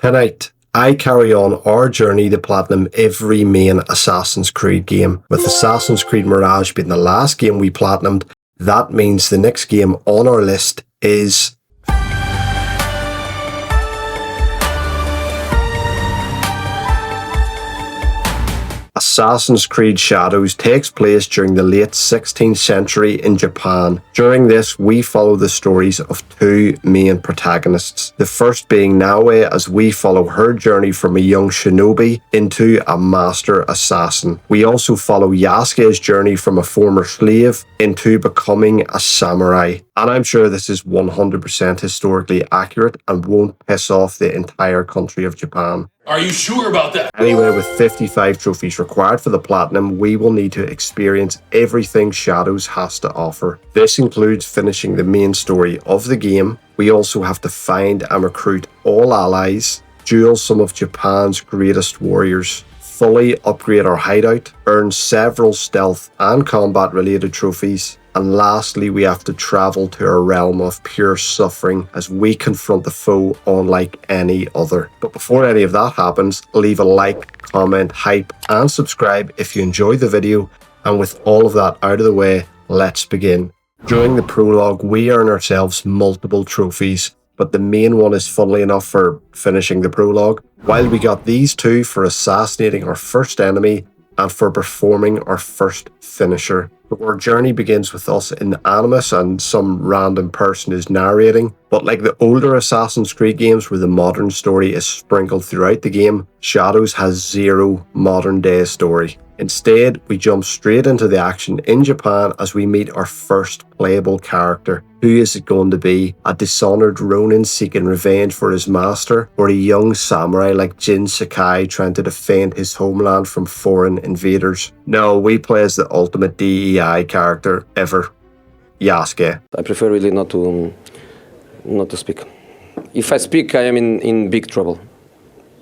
Tonight, I carry on our journey to platinum every main Assassin's Creed game. With Assassin's Creed Mirage being the last game we platinumed, that means the next game on our list is Assassin's Creed Shadows takes place during the late 16th century in Japan. During this, we follow the stories of two main protagonists. The first being Naoe, as we follow her journey from a young shinobi into a master assassin. We also follow Yasuke's journey from a former slave into becoming a samurai. And I'm sure this is 100% historically accurate and won't piss off the entire country of Japan. Are you sure about that? Anyway, with 55 trophies required for the platinum, we will need to experience everything Shadows has to offer. This includes finishing the main story of the game. We also have to find and recruit all allies, duel some of Japan's greatest warriors, fully upgrade our hideout, earn several stealth and combat related trophies, and lastly, we have to travel to a realm of pure suffering as we confront the foe unlike any other. But before any of that happens, leave a like, comment, hype, and subscribe if you enjoyed the video. And with all of that out of the way, let's begin. During the prologue, we earn ourselves multiple trophies, but the main one is, funnily enough, for finishing the prologue, while we got these two for assassinating our first enemy and for performing our first finisher. But our journey begins with us in Animus and some random person is narrating. But like the older Assassin's Creed games where the modern story is sprinkled throughout the game, Shadows has zero modern day story. Instead, we jump straight into the action in Japan as we meet our first playable character. Who is it going to be? A dishonored Ronin seeking revenge for his master? Or a young samurai like Jin Sakai trying to defend his homeland from foreign invaders? No, we play as the ultimate DEI character ever, Yasuke. I prefer really not to speak. If I speak, I am in big trouble.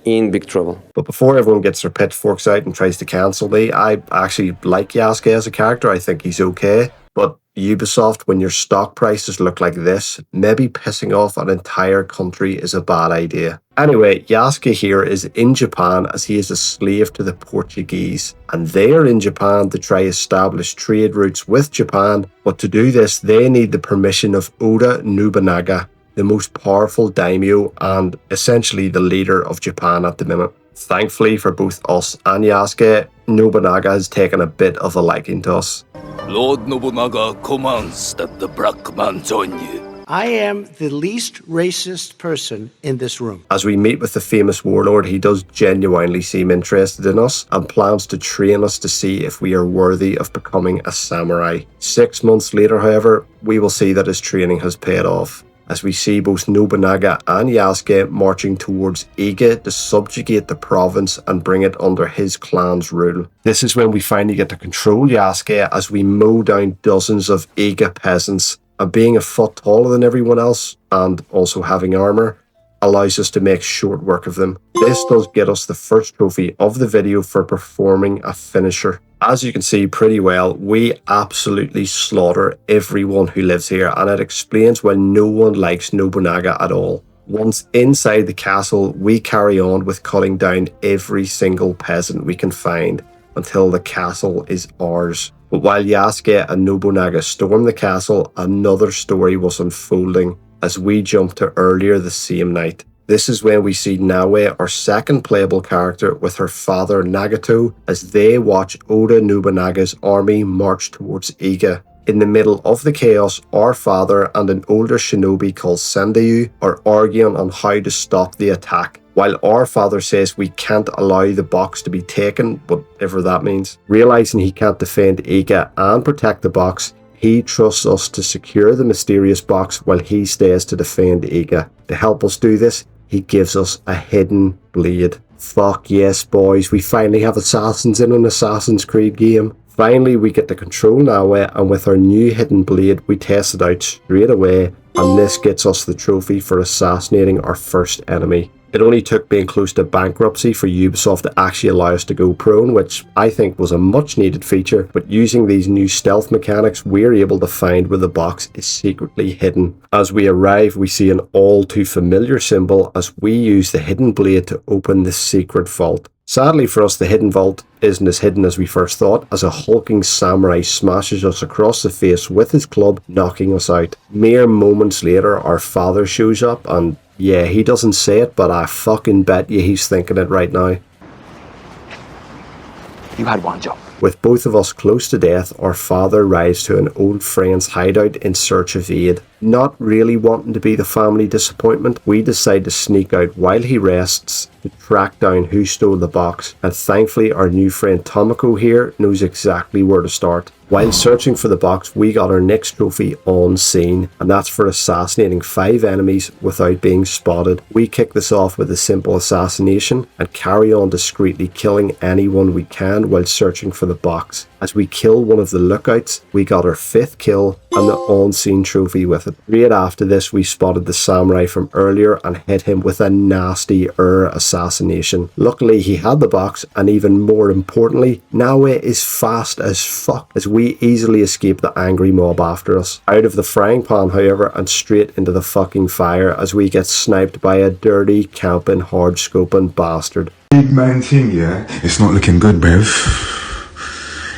In big trouble. But before everyone gets their pitchforks out and tries to cancel me, I actually like Yasuke as a character. I think he's okay. But Ubisoft, when your stock prices look like this, maybe pissing off an entire country is a bad idea. Anyway, Yasuke here is in Japan as he is a slave to the Portuguese. And they are in Japan to try establish trade routes with Japan. But to do this, they need the permission of Oda Nobunaga, the most powerful daimyo and essentially the leader of Japan at the minute. Thankfully for both us and Yasuke, Nobunaga has taken a bit of a liking to us. Lord Nobunaga commands that the black man join you. I am the least racist person in this room. As we meet with the famous warlord, he does genuinely seem interested in us and plans to train us to see if we are worthy of becoming a samurai. 6 months later, however, we will see that his training has paid off, as we see both Nobunaga and Yasuke marching towards Iga to subjugate the province and bring it under his clan's rule. This is when we finally get to control Yasuke as we mow down dozens of Iga peasants, and being a foot taller than everyone else and also having armour allows us to make short work of them. This does get us the first trophy of the video for performing a finisher. As you can see pretty well, we absolutely slaughter everyone who lives here, and it explains why no one likes Nobunaga at all. Once inside the castle, we carry on with cutting down every single peasant we can find until the castle is ours. But while Yasuke and Nobunaga storm the castle, another story was unfolding as we jump to earlier the same night. This is when we see Naoe, our second playable character, with her father Nagato as they watch Oda Nobunaga's army march towards Iga. In the middle of the chaos, our father and an older shinobi called Sendayu are arguing on how to stop the attack, while our father says we can't allow the box to be taken, whatever that means. Realizing he can't defend Iga and protect the box, he trusts us to secure the mysterious box while he stays to defend Iga. To help us do this, he gives us a hidden blade. Fuck yes, boys, we finally have assassins in an Assassin's Creed game. Finally, we get to control Naoe, and with our new hidden blade, we test it out straight away, and this gets us the trophy for assassinating our first enemy. It only took being close to bankruptcy for Ubisoft to actually allow us to go prone, which I think was a much needed feature, but using these new stealth mechanics, we're able to find where the box is secretly hidden. As we arrive, we see an all too familiar symbol as we use the hidden blade to open the secret vault. Sadly for us, the hidden vault isn't as hidden as we first thought, as a hulking samurai smashes us across the face with his club, knocking us out. Mere moments later, our father shows up, and yeah, he doesn't say it, but I fucking bet you he's thinking it right now. You had one job. With both of us close to death, our father rides to an old friend's hideout in search of aid. Not really wanting to be the family disappointment, we decide to sneak out while he rests to track down who stole the box, and thankfully our new friend Tomoko here knows exactly where to start. While searching for the box, we got our next trophy on scene, and that's for assassinating 5 enemies without being spotted. We kick this off with a simple assassination and carry on discreetly killing anyone we can while searching for the box. As we kill one of the lookouts, we got our 5th kill and the on-scene trophy with it. Right after this, we spotted the samurai from earlier and hit him with a nasty assassination. Luckily, he had the box, and even more importantly, Naoe is fast as fuck as we easily escape the angry mob after us. Out of the frying pan, however, and straight into the fucking fire as we get sniped by a dirty, camping, hard-scoping bastard. Big man thing, yeah? It's not looking good, bruv.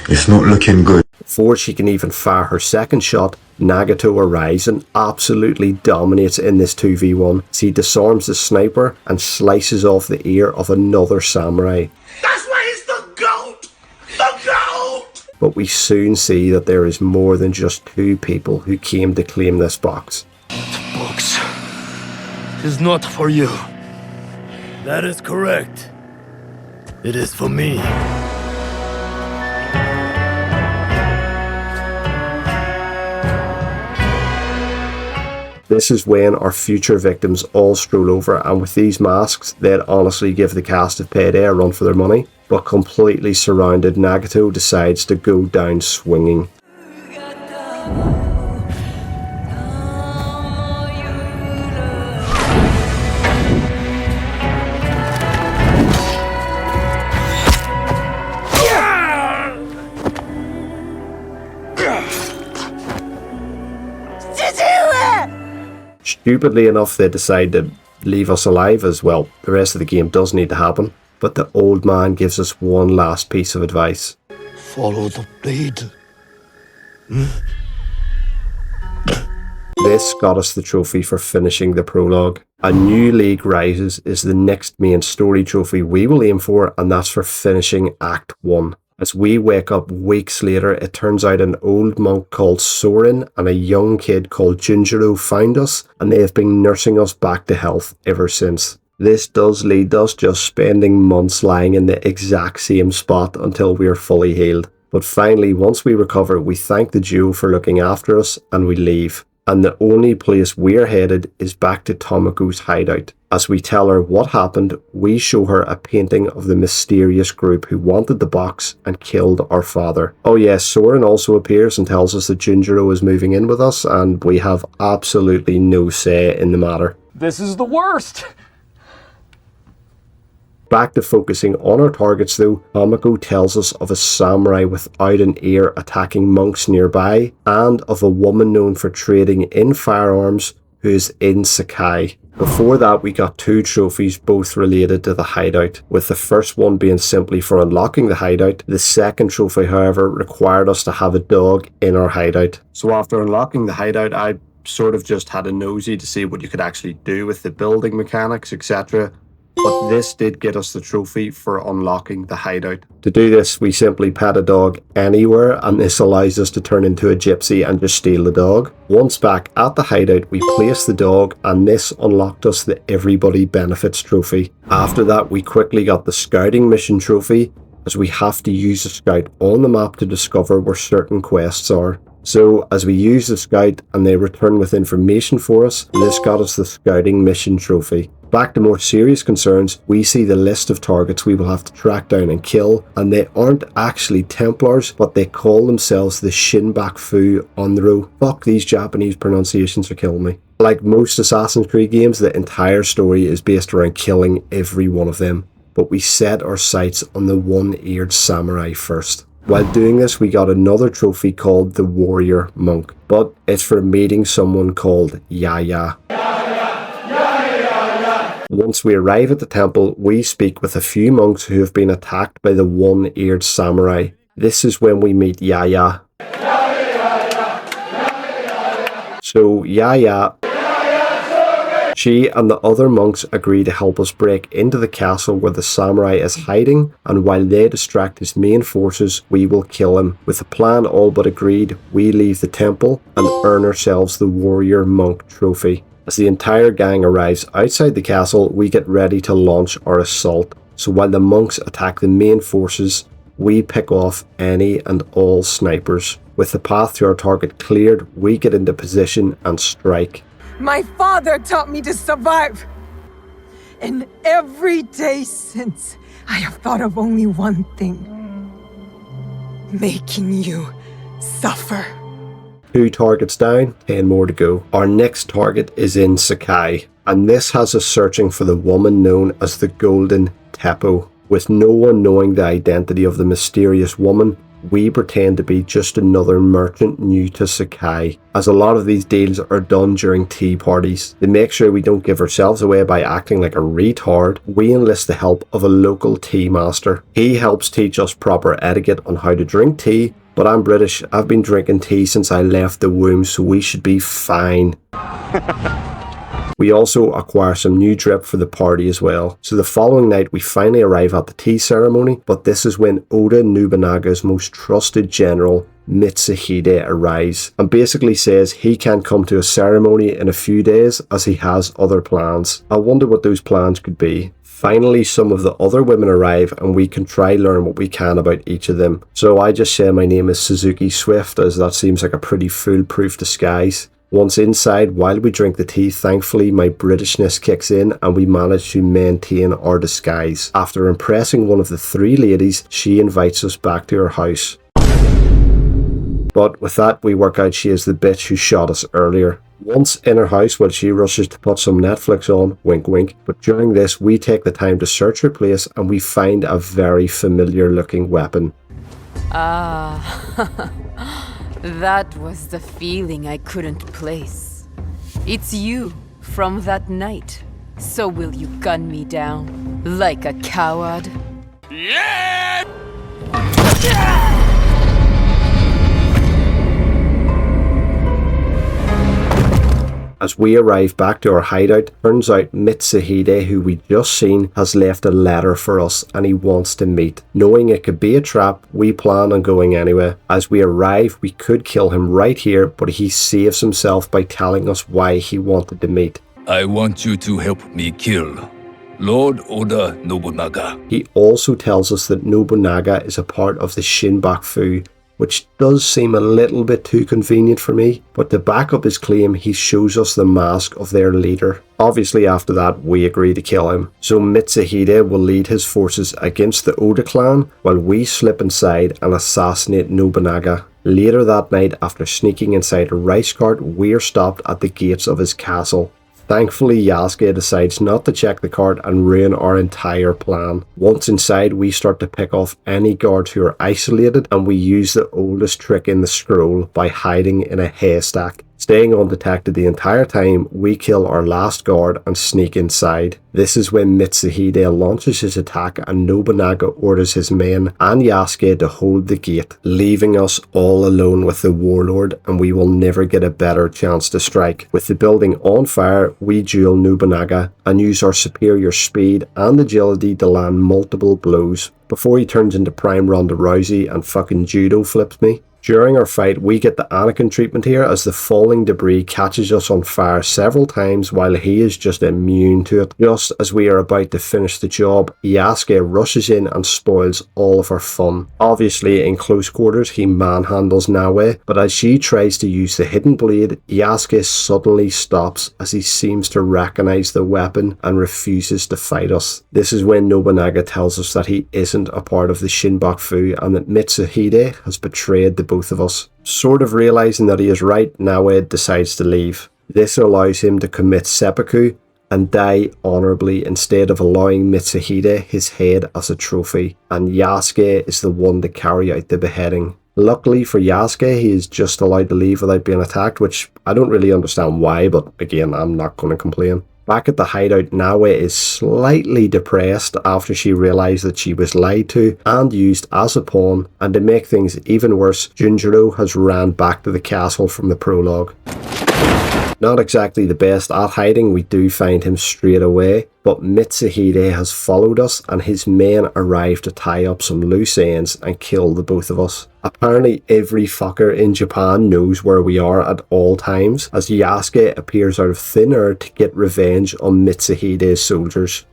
It's not looking good. Before she can even fire her second shot, Nagato arrives and absolutely dominates in this 2v1 as he disarms the sniper and slices off the ear of another samurai. That's why he's the GOAT! The GOAT! But we soon see that there is more than just 2 people who came to claim this box. The box is not for you. That is correct. It is for me. This is when our future victims all stroll over, and with these masks, they'd honestly give the cast of Payday a run for their money. But completely surrounded, Nagato decides to go down swinging. Stupidly enough, they decide to leave us alive as well. The rest of the game does need to happen, but the old man gives us one last piece of advice. Follow the blade. This got us the trophy for finishing the prologue. A New League Rises is the next main story trophy we will aim for, and that's for finishing Act 1. As we wake up weeks later, it turns out an old monk called Soren and a young kid called Junjiro found us, and they have been nursing us back to health ever since. This does lead us just spending months lying in the exact same spot until we are fully healed. But finally, once we recover, we thank the duo for looking after us and we leave. And the only place we're headed is back to Tomoko's hideout. As we tell her what happened, we show her a painting of the mysterious group who wanted the box and killed our father. Oh yes, Soren also appears and tells us that Junjiro is moving in with us, and we have absolutely no say in the matter. This is the worst! Back to focusing on our targets though, Tomoko tells us of a samurai without an ear attacking monks nearby, and of a woman known for trading in firearms who is in Sakai. Before that, we got 2 trophies, both related to the hideout, with the first one being simply for unlocking the hideout. The second trophy, however, required us to have a dog in our hideout. So after unlocking the hideout, I sort of just had a nosy to see what you could actually do with the building mechanics, etc. But this did get us the trophy for unlocking the hideout. To do this, we simply pet a dog anywhere, and this allows us to turn into a gypsy and just steal the dog. Once back at the hideout, we placed the dog, and this unlocked us the Everybody Benefits trophy. After that, we quickly got the Scouting Mission trophy, as we have to use a scout on the map to discover where certain quests are. So, as we use the scout and they return with information for us, this got us the Scouting Mission trophy. Back to more serious concerns, we see the list of targets we will have to track down and kill, and they aren't actually Templars, but they call themselves the Shinbaku Onryo. Fuck, these Japanese pronunciations are killing me. Like most Assassin's Creed games, the entire story is based around killing every one of them, but we set our sights on the one-eared samurai first. While doing this, we got another trophy called the Warrior Monk, but it's for meeting someone called Yaya. Once we arrive at the temple, we speak with a few monks who have been attacked by the one-eared samurai. This is when we meet Yaya. So Yaya, she and the other monks agree to help us break into the castle where the samurai is hiding, and while they distract his main forces, we will kill him. With the plan all but agreed, we leave the temple and earn ourselves the Warrior Monk trophy. As the entire gang arrives outside the castle, we get ready to launch our assault. So while the monks attack the main forces, we pick off any and all snipers. With the path to our target cleared, we get into position and strike. My father taught me to survive. And every day since, I have thought of only one thing. Making you suffer. 2 targets down, 10 more to go. Our next target is in Sakai, and this has us searching for the woman known as the Golden Teppo. With no one knowing the identity of the mysterious woman, we pretend to be just another merchant new to Sakai, as a lot of these deals are done during tea parties. To make sure we don't give ourselves away by acting like a retard, we enlist the help of a local tea master. He helps teach us proper etiquette on how to drink tea, but I'm British, I've been drinking tea since I left the womb, so we should be fine. We also acquire some new drip for the party as well. So the following night we finally arrive at the tea ceremony, but this is when Oda Nobunaga's most trusted general, Mitsuhide, arrives and basically says he can't come to a ceremony in a few days as he has other plans. I wonder what those plans could be. Finally, some of the other women arrive and we can try learn what we can about each of them. So I just say my name is Suzuki Swift, as that seems like a pretty foolproof disguise. Once inside, while we drink the tea, thankfully my Britishness kicks in and we manage to maintain our disguise. After impressing one of the 3 ladies, she invites us back to her house. But with that, we work out she is the bitch who shot us earlier. Once in her house, while she rushes to put some Netflix on, wink wink, but during this we take the time to search her place and we find a very familiar looking weapon. That was the feeling I couldn't place. It's you from that night. So will you gun me down like a coward? Yeah! As we arrive back to our hideout, turns out Mitsuhide, who we just seen, has left a letter for us and he wants to meet. Knowing it could be a trap, we plan on going anyway. As we arrive, we could kill him right here, but he saves himself by telling us why he wanted to meet. I want you to help me kill Lord Oda Nobunaga. He also tells us that Nobunaga is a part of the Shinbaku, which does seem a little bit too convenient for me, but to back up his claim, he shows us the mask of their leader. Obviously after that, we agree to kill him. So Mitsuhide will lead his forces against the Oda clan, while we slip inside and assassinate Nobunaga. Later that night, after sneaking inside a rice cart, we're stopped at the gates of his castle. Thankfully, Yasuke decides not to check the cart and ruin our entire plan. Once inside, we start to pick off any guards who are isolated, and we use the oldest trick in the scroll by hiding in a haystack. Staying undetected the entire time, we kill our last guard and sneak inside. This is when Mitsuhide launches his attack and Nobunaga orders his men and Yasuke to hold the gate, leaving us all alone with the warlord, and we will never get a better chance to strike. With the building on fire, we duel Nobunaga and use our superior speed and agility to land multiple blows before he turns into prime Ronda Rousey and fucking judo flips me. During our fight, we get the Anakin treatment here as the falling debris catches us on fire several times while he is just immune to it. Just as we are about to finish the job, Yasuke rushes in and spoils all of our fun. Obviously, in close quarters, he manhandles Naoe, but as she tries to use the hidden blade, Yasuke suddenly stops as he seems to recognize the weapon and refuses to fight us. This is when Nobunaga tells us that he isn't a part of the Shinbaku and that Mitsuhide has betrayed the both of us. Sort of realizing that he is right, Naoe decides to leave. This allows him to commit seppuku and die honorably instead of allowing Mitsuhide his head as a trophy, and Yasuke is the one to carry out the beheading. Luckily for Yasuke, he is just allowed to leave without being attacked, which I don't really understand why, but again, I'm not going to complain. Back at the hideout, Naoe is slightly depressed after she realised that she was lied to and used as a pawn, and to make things even worse, Junjiro has ran back to the castle from the prologue. Not exactly the best at hiding, we do find him straight away, but Mitsuhide has followed us and his men arrive to tie up some loose ends and kill the both of us. Apparently every fucker in Japan knows where we are at all times, as Yasuke appears out of thin air to get revenge on Mitsuhide's soldiers.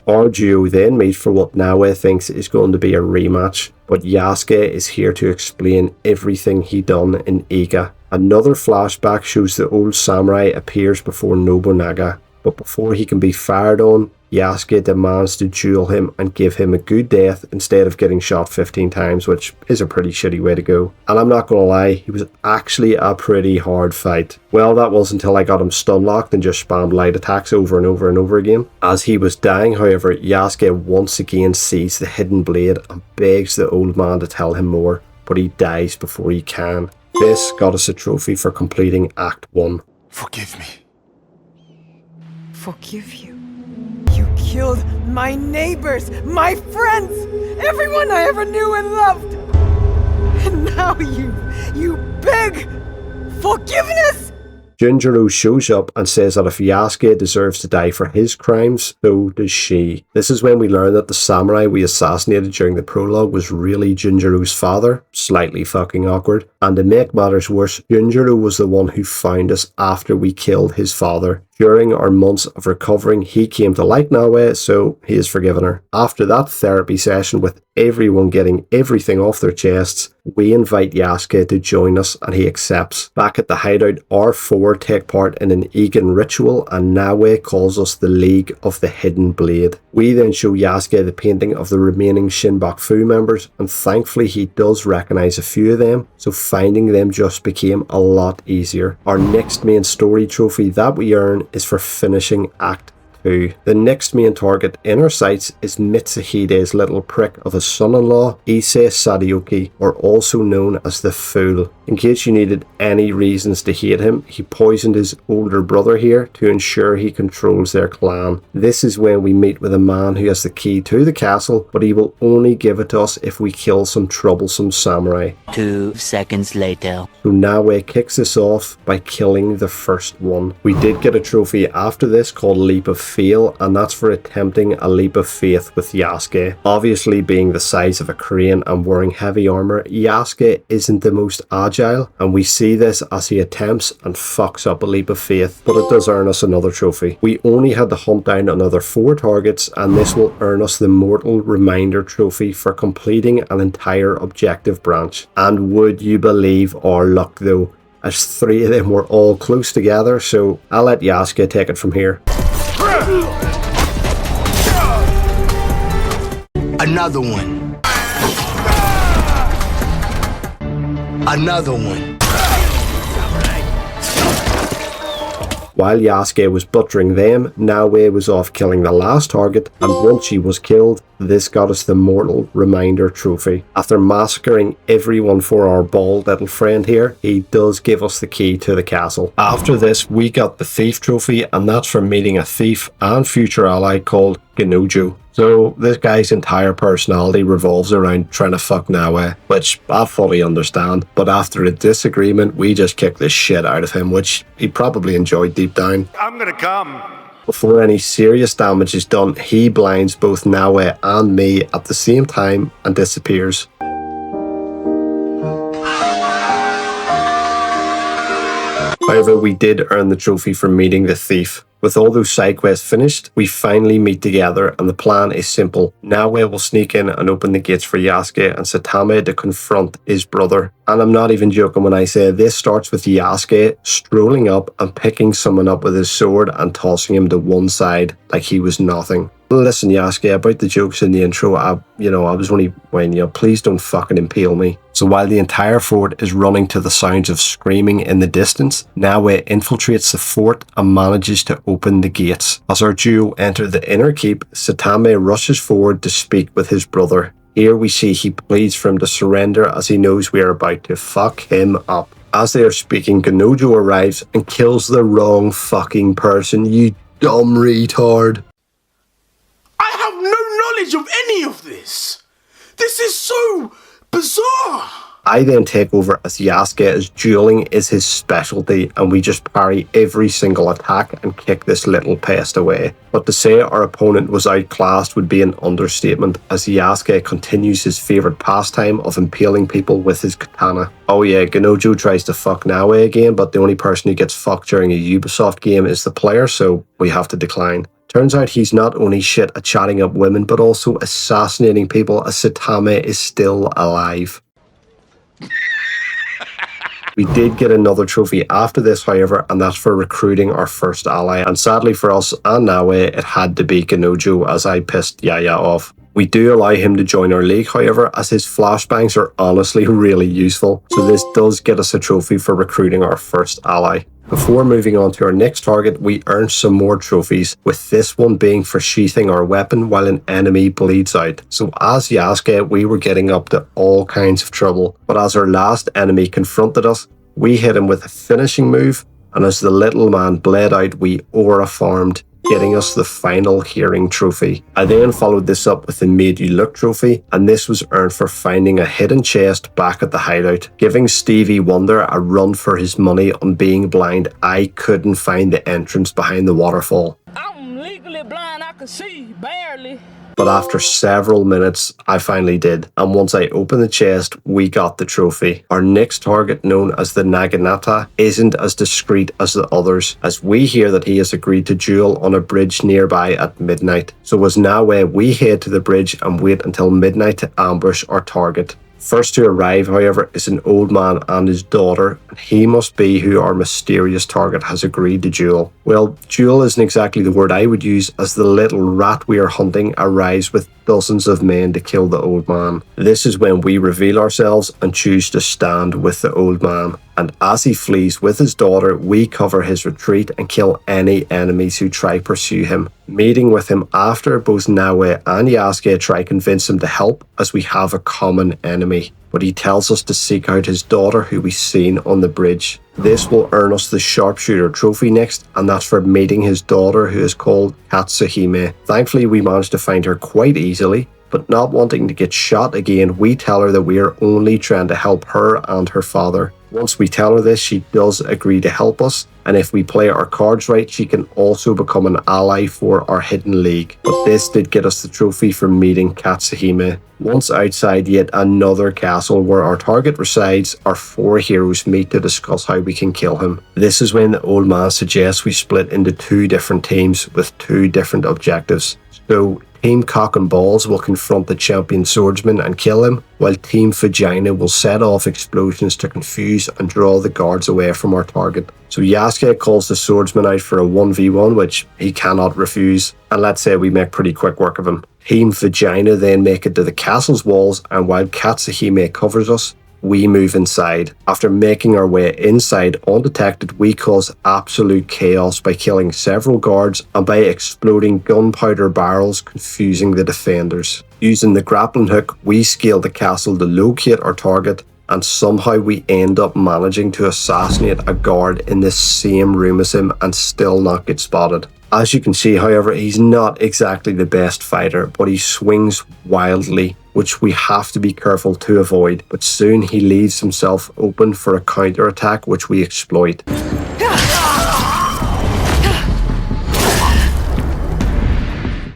Our duo then meet for what Naoe thinks is going to be a rematch, but Yasuke is here to explain everything he done in Iga. Another flashback shows the old samurai appears before Nobunaga, but before he can be fired on, Yasuke demands to duel him and give him a good death instead of getting shot 15 times, which is a pretty shitty way to go. And I'm not gonna lie, he was actually a pretty hard fight. Well, that was until I got him stun locked and just spammed light attacks over and over and over again. As he was dying, however, Yasuke once again sees the hidden blade and begs the old man to tell him more, but he dies before he can. This got us a trophy for completing Act 1. Forgive me. Forgive you. You killed my neighbors, my friends, everyone I ever knew and loved. And now you beg forgiveness? Junjiro shows up and says that if Yasuke deserves to die for his crimes, so does she. This is when we learn that the samurai we assassinated during the prologue was really Junjiro's father. Slightly fucking awkward. And to make matters worse, Junjiro was the one who found us after we killed his father. During our months of recovering, he came to like Naoe, so he has forgiven her. After that therapy session with everyone getting everything off their chests, we invite Yasuke to join us and he accepts. Back at the hideout, our four take part in an Egan ritual and Naoe calls us the League of the Hidden Blade. We then show Yasuke the painting of the remaining Shinbaku members, and thankfully he does recognise a few of them, so finding them just became a lot easier. Our next main story trophy that we earn is for finishing Act 2. The next main target in our sights is Mitsuhide's little prick of a son-in-law, Issei Sadioki, or also known as the Fool. In case you needed any reasons to hate him, he poisoned his older brother here to ensure he controls their clan. This is when we meet with a man who has the key to the castle, but he will only give it to us if we kill some troublesome samurai. 2 seconds later. So Naoe kicks us off by killing the first one. We did get a trophy after this called Leap of Fail, and that's for attempting a leap of faith with Yasuke. Obviously being the size of a crane and wearing heavy armour, Yasuke isn't the most agile, and we see this as he attempts and fucks up a leap of faith, but it does earn us another trophy. We only had to hunt down another 4 targets, and this will earn us the Mortal Reminder trophy for completing an entire objective branch. And would you believe our luck though, as 3 of them were all close together, so I'll let Yasuke take it from here. Another one. Another one. While Yasuke was buttering them, Naoe was off killing the last target, and once she was killed, this got us the Mortal Reminder trophy. After massacring everyone for our bald little friend here, he does give us the key to the castle. After this, we got the Thief trophy, and that's for meeting a thief and future ally called Genojo. So this guy's entire personality revolves around trying to fuck Naoe, which I fully understand, but after a disagreement, we just kicked the shit out of him, which he probably enjoyed deep down. I'm gonna come. Before any serious damage is done, he blinds both Naoe and me at the same time and disappears. However, we did earn the trophy for meeting the thief. With all those side quests finished, we finally meet together and the plan is simple. Naoe will sneak in and open the gates for Yasuke and Satame to confront his brother. And I'm not even joking when I say this starts with Yasuke strolling up and picking someone up with his sword and tossing him to one side like he was nothing. Listen, Yasuke, about the jokes in the intro, I was only weighing you. Please don't fucking impale me. So while the entire fort is running to the sounds of screaming in the distance, Naoe infiltrates the fort and manages to open the gates. As our duo enter the inner keep, Satame rushes forward to speak with his brother. Here we see he pleads for him to surrender as he knows we are about to fuck him up. As they are speaking, Kanojo arrives and kills the wrong fucking person, you dumb retard. I have no knowledge of any of this. This is so bizarre. I then take over as Yasuke, as dueling is his specialty, and we just parry every single attack and kick this little pest away. But to say our opponent was outclassed would be an understatement, as Yasuke continues his favourite pastime of impaling people with his katana. Oh yeah, Kanojo tries to fuck Naoe again, but the only person who gets fucked during a Ubisoft game is the player, so we have to decline. Turns out he's not only shit at chatting up women, but also assassinating people, as Satame is still alive. We did get another trophy after this, however, and that's for recruiting our first ally. And sadly for us and Naoe, it had to be Kanojo, as I pissed Yaya off. We do allow him to join our league, however, as his flashbangs are honestly really useful. So this does get us a trophy for recruiting our first ally. Before moving on to our next target, we earn some more trophies, with this one being for sheathing our weapon while an enemy bleeds out. So as Yasuke, we were getting up to all kinds of trouble, but as our last enemy confronted us, we hit him with a finishing move, and as the little man bled out, we aura farmed, getting us the final hearing trophy. I then followed this up with the Made You Look trophy, and this was earned for finding a hidden chest back at the hideout. Giving Stevie Wonder a run for his money on being blind, I couldn't find the entrance behind the waterfall. I'm legally blind, I can see, barely. But after several minutes, I finally did. And once I opened the chest, we got the trophy. Our next target, known as the Naginata, isn't as discreet as the others, as we hear that he has agreed to duel on a bridge nearby at midnight. So as Naoe, we head to the bridge and wait until midnight to ambush our target. First to arrive, however, is an old man and his daughter, and he must be who our mysterious target has agreed to duel. Well, duel isn't exactly the word I would use, as the little rat we are hunting arrives with dozens of men to kill the old man. This is when we reveal ourselves and choose to stand with the old man. And as he flees with his daughter, we cover his retreat and kill any enemies who try pursue him. Meeting with him after, both Naoe and Yasuke try convince him to help, as we have a common enemy. But he tells us to seek out his daughter, who we've seen on the bridge. This will earn us the Sharpshooter trophy next, and that's for meeting his daughter, who is called Katsuhime. Thankfully, we managed to find her quite easily, but not wanting to get shot again, we tell her that we are only trying to help her and her father. Once we tell her this, she does agree to help us, and if we play our cards right, she can also become an ally for our hidden league. But this did get us the trophy for meeting Katsuhime. Once outside yet another castle where our target resides, our four heroes meet to discuss how we can kill him. This is when the old man suggests we split into two different teams with two different objectives. So Team Cock and Balls will confront the champion swordsman and kill him, while Team Vagina will set off explosions to confuse and draw the guards away from our target. So Yasuke calls the swordsman out for a 1v1, which he cannot refuse, and let's say we make pretty quick work of him. Team Vagina then make it to the castle's walls, and while Katsuhime covers us, we move inside. After making our way inside undetected, we cause absolute chaos by killing several guards and by exploding gunpowder barrels, confusing the defenders. Using the grappling hook, we scale the castle to locate our target, and somehow we end up managing to assassinate a guard in the same room as him and still not get spotted. As you can see, however, he's not exactly the best fighter, but he swings wildly, which we have to be careful to avoid. But soon he leaves himself open for a counter-attack, which we exploit.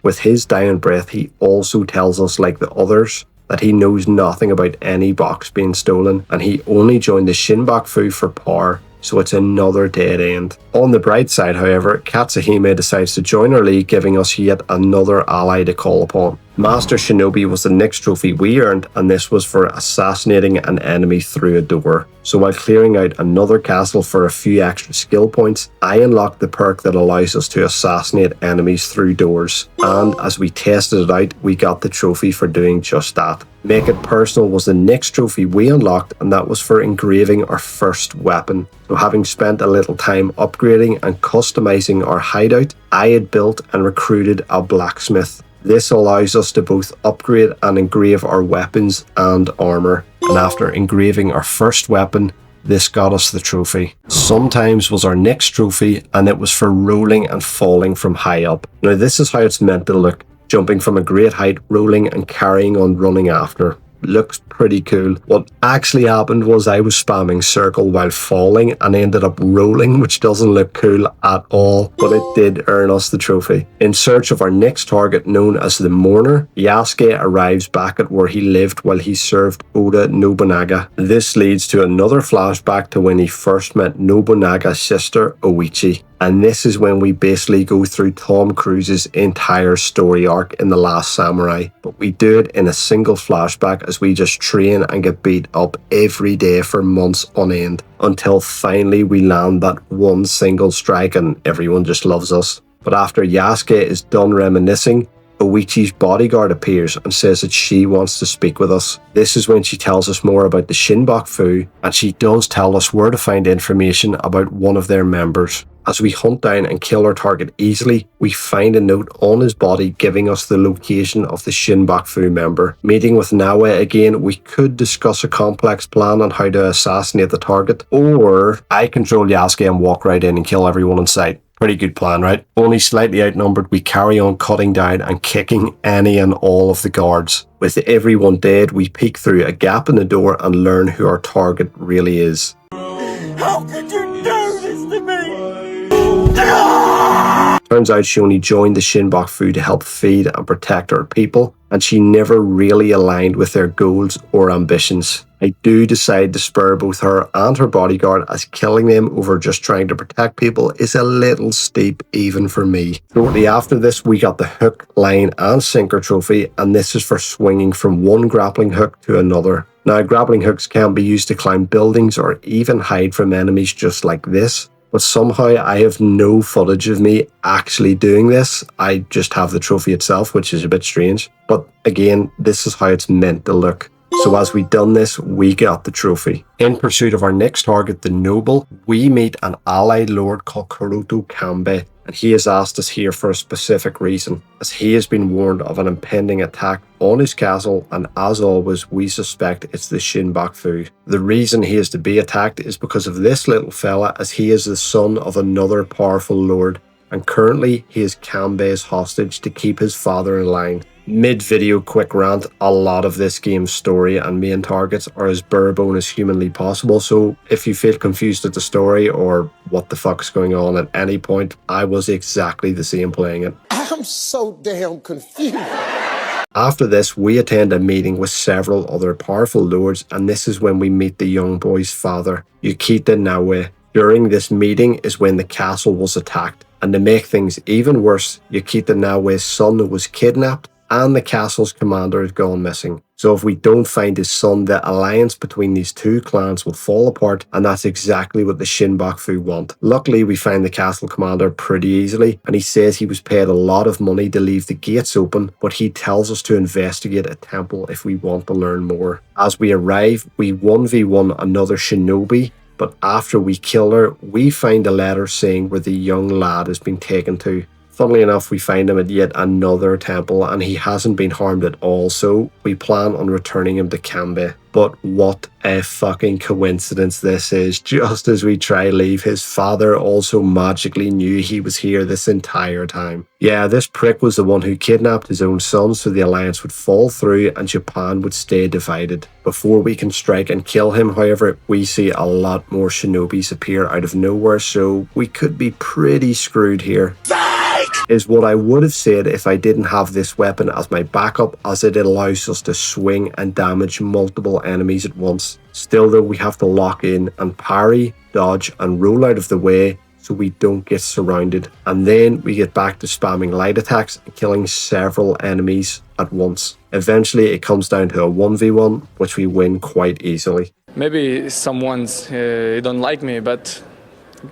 With his dying breath, he also tells us, like the others, that he knows nothing about any box being stolen, and he only joined the Shinbaku for power. So it's another dead end. On the bright side, however, Katsuhime decides to join our league, giving us yet another ally to call upon. Master Shinobi was the next trophy we earned, and this was for assassinating an enemy through a door. So while clearing out another castle for a few extra skill points, I unlocked the perk that allows us to assassinate enemies through doors. And as we tested it out, we got the trophy for doing just that. Make It Personal was the next trophy we unlocked, and that was for engraving our first weapon. So having spent a little time upgrading and customizing our hideout, I had built and recruited a blacksmith. This allows us to both upgrade and engrave our weapons and armor. And after engraving our first weapon, this got us the trophy. Sometimes was our next trophy, and it was for rolling and falling from high up. Now this is how it's meant to look. Jumping from a great height, rolling and carrying on running after. Looks pretty cool. What actually happened was I was spamming circle while falling and ended up rolling, which doesn't look cool at all, but it did earn us the trophy. In search of our next target, known as the Mourner, Yasuke arrives back at where he lived while he served Oda Nobunaga. This leads to another flashback to when he first met Nobunaga's sister, Oichi. And this is when we basically go through Tom Cruise's entire story arc in The Last Samurai. But we do it in a single flashback as we just train and get beat up every day for months on end. Until finally we land that one single strike and everyone just loves us. But after Yasuke is done reminiscing, Oichi's bodyguard appears and says that she wants to speak with us. This is when she tells us more about the Shinbaku, and she does tell us where to find information about one of their members. As we hunt down and kill our target easily, we find a note on his body giving us the location of the Shinbaku member. Meeting with Naoe again, we could discuss a complex plan on how to assassinate the target, or I control Yasuke and walk right in and kill everyone in sight. Pretty good plan, right? Only slightly outnumbered, we carry on cutting down and kicking any and all of the guards. With everyone dead, we peek through a gap in the door and learn who our target really is. How could you do this to me? Turns out she only joined the Shinbaku to help feed and protect our people, and she never really aligned with their goals or ambitions. I do decide to spare both her and her bodyguard, as killing them over just trying to protect people is a little steep even for me. Shortly after this, we got the hook, line and sinker trophy, and this is for swinging from one grappling hook to another. Now, grappling hooks can be used to climb buildings or even hide from enemies just like this. But somehow I have no footage of me actually doing this. I just have the trophy itself, which is a bit strange. But again, this is how it's meant to look. So as we done this, we got the trophy. In pursuit of our next target, the Noble, we meet an allied lord called Kuroto Kanbei, and he has asked us here for a specific reason, as he has been warned of an impending attack on his castle, and as always, we suspect it's the Shinbaku. The reason he is to be attacked is because of this little fella, as he is the son of another powerful lord, and currently he is Kanbei's hostage to keep his father in line. Mid-video quick rant, a lot of this game's story and main targets are as bare-bone as humanly possible, so if you feel confused at the story or what the fuck's going on at any point, I was exactly the same playing it. I'm so damn confused. After this, we attend a meeting with several other powerful lords, and this is when we meet the young boy's father, Yukita Naoe. During this meeting is when the castle was attacked, and to make things even worse, Yukita Naoe's son was kidnapped and the castle's commander has gone missing. So if we don't find his son, the alliance between these two clans will fall apart, and that's exactly what the Shinbaku want. Luckily, we find the castle commander pretty easily, and he says he was paid a lot of money to leave the gates open, but he tells us to investigate a temple if we want to learn more. As we arrive, we 1v1 another shinobi, but after we kill her, we find a letter saying where the young lad has been taken to. Funnily enough, we find him at yet another temple and he hasn't been harmed at all, so we plan on returning him to Kanbei. But what a fucking coincidence this is. Just as we try leave, his father also magically knew he was here this entire time. Yeah, this prick was the one who kidnapped his own son so the alliance would fall through and Japan would stay divided. Before we can strike and kill him, however, we see a lot more shinobis appear out of nowhere, so we could be pretty screwed here. Is what I would have said if I didn't have this weapon as my backup, as it allows us to swing and damage multiple enemies at once. Still though, we have to lock in and parry, dodge and roll out of the way so we don't get surrounded. And then we get back to spamming light attacks and killing several enemies at once. Eventually it comes down to a 1v1, which we win quite easily. Maybe someone's don't like me, but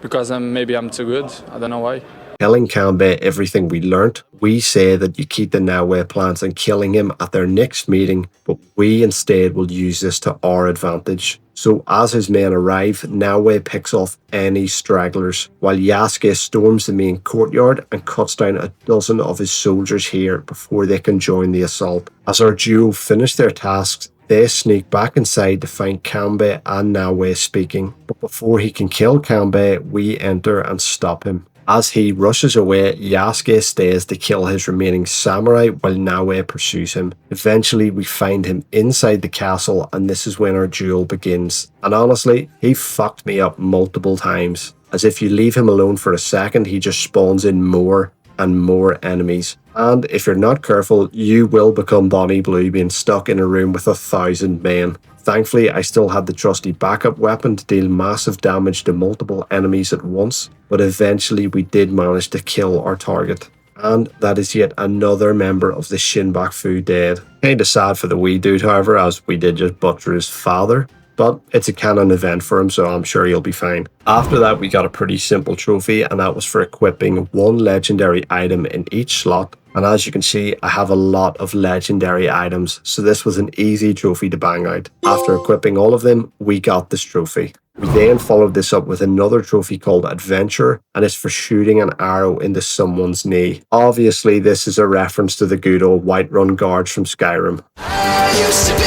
because maybe I'm too good. I don't know why. Telling Kanbei everything we learnt, we say that Yukita Naoe plans on killing him at their next meeting, but we instead will use this to our advantage. So as his men arrive, Naoe picks off any stragglers, while Yasuke storms the main courtyard and cuts down a dozen of his soldiers here before they can join the assault. As our duo finish their tasks, they sneak back inside to find Kanbei and Naoe speaking, but before he can kill Kanbei, we enter and stop him. As he rushes away, Yasuke stays to kill his remaining samurai while Naoe pursues him. Eventually, we find him inside the castle, and this is when our duel begins. And honestly, he fucked me up multiple times, as if you leave him alone for a second, he just spawns in more and more enemies. And if you're not careful, you will become Bonnie Blue being stuck in a room with 1,000 men. Thankfully, I still had the trusty backup weapon to deal massive damage to multiple enemies at once, but eventually we did manage to kill our target. And that is yet another member of the Shinbaku dead. Kinda sad for the wee dude, however, as we did just butcher his father, but it's a canon event for him, so I'm sure he'll be fine. After that, we got a pretty simple trophy, and that was for equipping one legendary item in each slot. And as you can see, I have a lot of legendary items, so this was an easy trophy to bang out. After equipping all of them, we got this trophy. We then followed this up with another trophy called Adventure, and it's for shooting an arrow into someone's knee. Obviously, this is a reference to the good old Whiterun guards from Skyrim. I used to be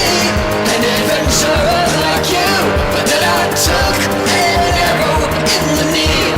an adventurer like you, but then I took an arrow in the knee.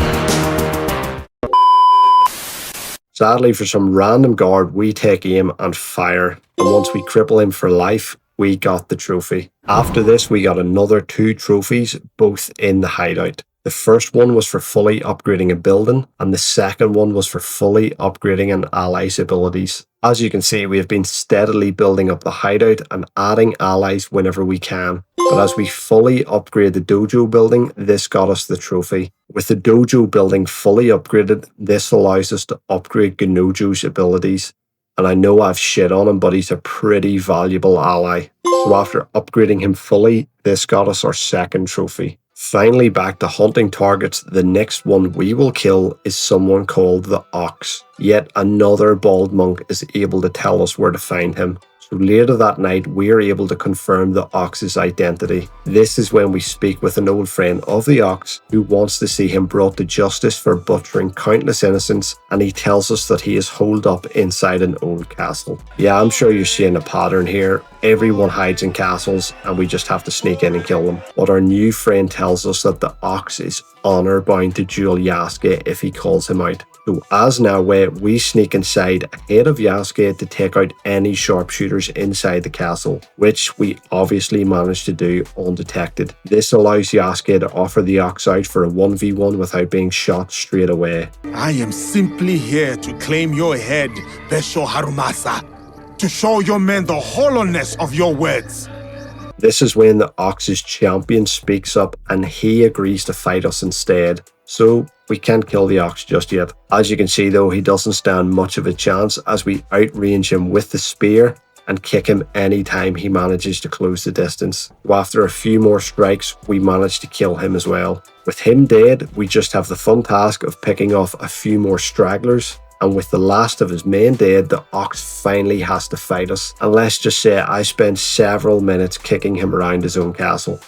Sadly, for some random guard, we take aim and fire, and once we cripple him for life, we got the trophy. After this, we got another 2 trophies, both in the hideout. The first one was for fully upgrading a building, and the second one was for fully upgrading an ally's abilities. As you can see, we have been steadily building up the hideout and adding allies whenever we can. But as we fully upgrade the dojo building, this got us the trophy. With the dojo building fully upgraded, this allows us to upgrade Ganojo's abilities. And I know I've shit on him, but he's a pretty valuable ally. So after upgrading him fully, this got us our second trophy. Finally, back to hunting targets, the next one we will kill is someone called the Ox. Yet another bald monk is able to tell us where to find him. So later that night, we are able to confirm the Ox's identity. This is when we speak with an old friend of the Ox who wants to see him brought to justice for butchering countless innocents, and he tells us that he is holed up inside an old castle. Yeah, I'm sure you're seeing a pattern here. Everyone hides in castles and we just have to sneak in and kill them. But our new friend tells us that the Ox is honor bound to duel Yasuke if he calls him out. So as Naoe, we sneak inside ahead of Yasuke to take out any sharpshooters inside the castle, which we obviously managed to do undetected. This allows Yasuke to offer the Ox out for a 1v1 without being shot straight away. I am simply here to claim your head, Besho Harumasa, to show your men the hollowness of your words. This is when the Ox's champion speaks up and he agrees to fight us instead. So we can't kill the Ox just yet. As you can see though, he doesn't stand much of a chance as we outrange him with the spear and kick him anytime he manages to close the distance. So after a few more strikes, we manage to kill him as well. With him dead, we just have the fun task of picking off a few more stragglers. And with the last of his men dead, the Ox finally has to fight us. And let's just say I spent several minutes kicking him around his own castle.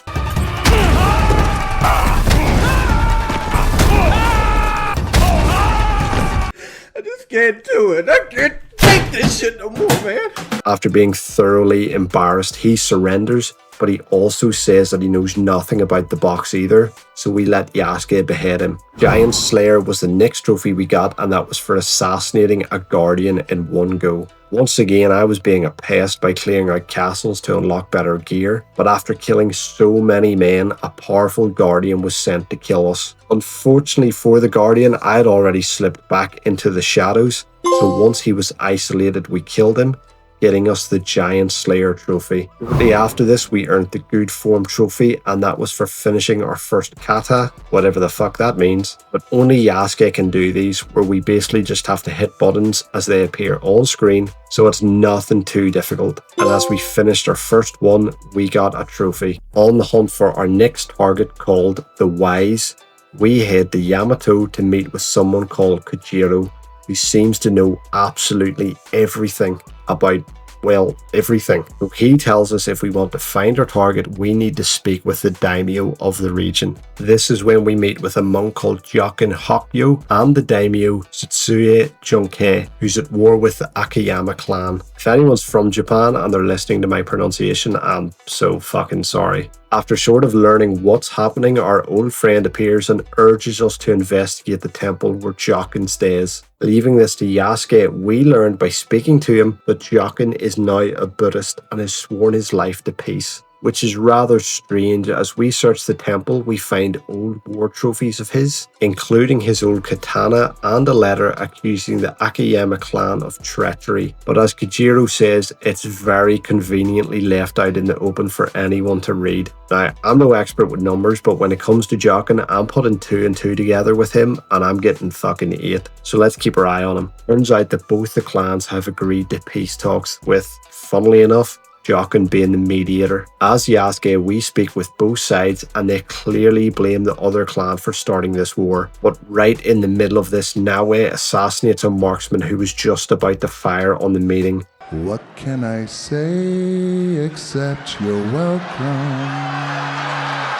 I just can't do it. I can't take this shit no more, man. After being thoroughly embarrassed, he surrenders, but he also says that he knows nothing about the box either, so we let Yasuke behead him. Giant Slayer was the next trophy we got, and that was for assassinating a guardian in one go. Once again, I was being a pest by clearing out castles to unlock better gear, but after killing so many men, a powerful guardian was sent to kill us. Unfortunately for the guardian, I had already slipped back into the shadows, so once he was isolated, we killed him. getting us the Giant Slayer trophy. Shortly after this, we earned the Good Form trophy, and that was for finishing our first kata, whatever the fuck that means. But only Yasuke can do these, where we basically just have to hit buttons as they appear on screen, so it's nothing too difficult. And as we finished our first one, we got a trophy. On the hunt for our next target called the Wise, we head to Yamato to meet with someone called Kojiro, who seems to know absolutely everything about, well, everything. So he tells us if we want to find our target, we need to speak with the daimyo of the region. This is when we meet with a monk called Jokin Hokyo and the daimyo Tsutsue Junkei, who's at war with the Akiyama clan. If anyone's from Japan and they're listening to my pronunciation, I'm so fucking sorry. After sort of learning what's happening, our old friend appears and urges us to investigate the temple where Jokin stays. Leaving this to Yasuke, we learned by speaking to him that Jokin is now a Buddhist and has sworn his life to peace, which is rather strange. As we search the temple, we find old war trophies of his, including his old katana and a letter accusing the Akiyama clan of treachery. But as Kojiro says, it's very conveniently left out in the open for anyone to read. Now, I'm no expert with numbers, but when it comes to Jokin, I'm putting 2 and 2 together with him, and I'm getting fucking 8. So let's keep our eye on him. Turns out that both the clans have agreed to peace talks with, funnily enough, Jokin being the mediator. As Yasuke, we speak with both sides and they clearly blame the other clan for starting this war. But right in the middle of this, Naoe assassinates a marksman who was just about to fire on the meeting. What can I say except you're welcome?